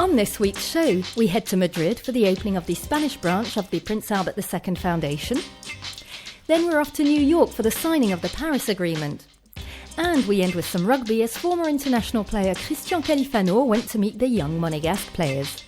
On this week's show, we head to Madrid for the opening of the Spanish branch of the Prince Albert II Foundation. Then we're off to New York for the signing of the Paris Agreement. And we end with some rugby as former international player Christian Califano went to meet the young Monégasque players.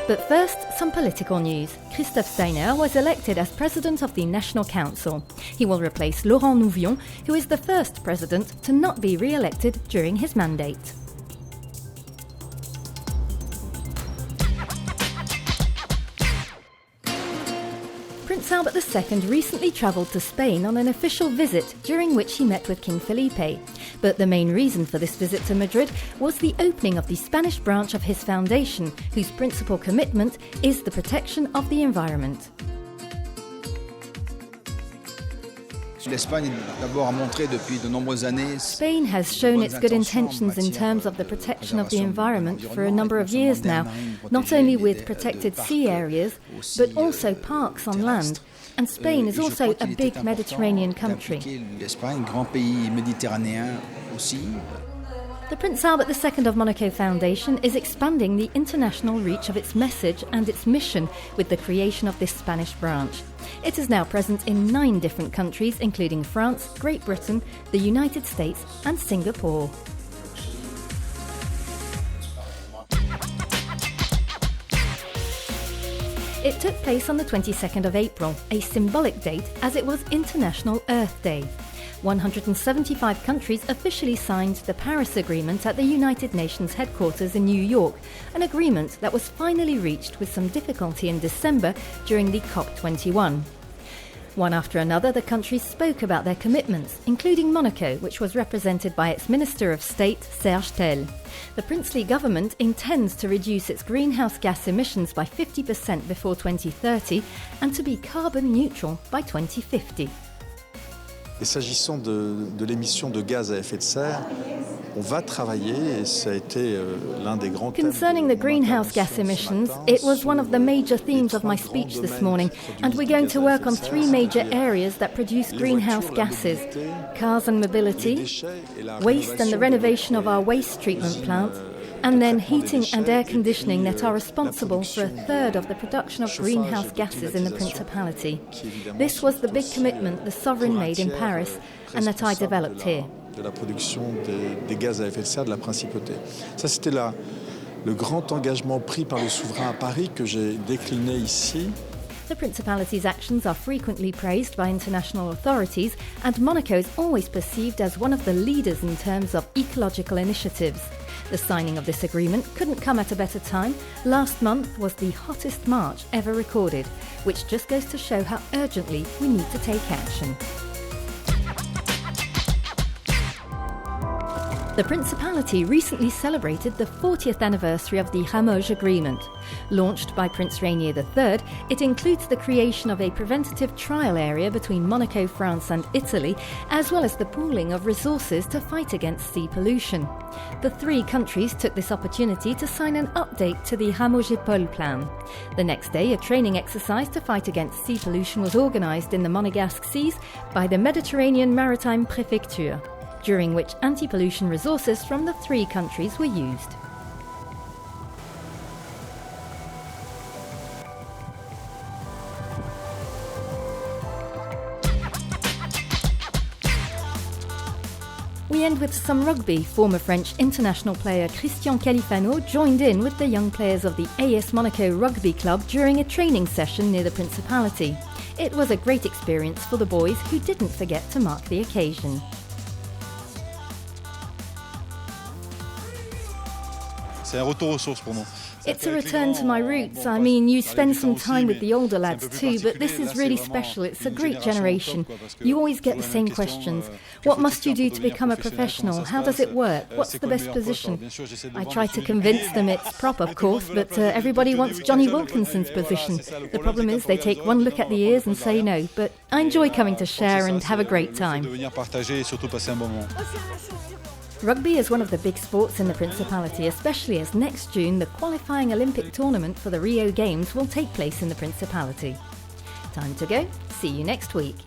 But first, some political news. Christophe Steiner was elected as president of the National Council. He will replace Laurent Nouvion, who is the first president to not be re-elected during his mandate. Prince Albert II recently travelled to Spain on an official visit, during which he met with King Felipe. But the main reason for this visit to Madrid was the opening of the Spanish branch of his foundation, whose principal commitment is the protection of the environment. Spain has shown its good intentions in terms of the protection of the environment for a number of years now, not only with protected sea areas, but also parks on land. And Spain is also a big Mediterranean country. The Prince Albert II of Monaco Foundation is expanding the international reach of its message and its mission with the creation of this Spanish branch. It is now present in 9 different countries, including France, Great Britain, the United States and Singapore. It took place on the 22nd of April, a symbolic date as it was International Earth Day. 175 countries officially signed the Paris Agreement at the United Nations headquarters in New York, an agreement that was finally reached with some difficulty in December during the COP21. One after another, the countries spoke about their commitments, including Monaco, which was represented by its Minister of State, Serge Tel. The princely government intends to reduce its greenhouse gas emissions by 50% before 2030 and to be carbon neutral by 2050. Et s'agissant de l'émission de gaz à effet de serre, on va travailler et ça a été l'un des grands thèmes. Concerning the greenhouse gas emissions, it was one of the major themes of my speech this morning, and we're going to work on 3 major areas that produce greenhouse gases: cars and mobility, waste and the renovation of our waste treatment plants, and then heating and air conditioning that are responsible for 1/3 of the production of greenhouse gases in the Principality. This was the big commitment the sovereign made in Paris and that I developed here. De la production des gaz à effet de serre de la Principauté. Ça, c'était le grand engagement pris par le souverain à Paris que j'ai décliné ici. The Principality's actions are frequently praised by international authorities, and Monaco is always perceived as one of the leaders in terms of ecological initiatives. The signing of this agreement couldn't come at a better time. Last month was the hottest March ever recorded, which just goes to show how urgently we need to take action. The Principality recently celebrated the 40th anniversary of the Limoges Agreement. Launched by Prince Rainier III, it includes the creation of a preventative trial area between Monaco, France and Italy, as well as the pooling of resources to fight against sea pollution. The 3 countries took this opportunity to sign an update to the Limoges plan. The next day, a training exercise to fight against sea pollution was organised in the Monégasque seas by the Mediterranean Maritime Prefecture, during which anti-pollution resources from the 3 countries were used. We end with some rugby. Former French international player Christian Califano joined in with the young players of the AS Monaco Rugby Club during a training session near the Principality. It was a great experience for the boys, who didn't forget to mark the occasion. C'est un retour aux sources pour nous. It's a return to my roots. I mean, you spend some time with the older lads too, but this is really special. It's a great generation. You always get the same questions. What must you do to become a professional? How does it work? What's the best position? I try to convince them it's prop, of course, but everybody wants Johnny Wilkinson's position. The problem is they take one look at the ears and say no, but I enjoy coming to share and have a great time. Rugby is one of the big sports in the Principality, especially as next June the qualifying Olympic tournament for the Rio Games will take place in the Principality. Time to go. See you next week.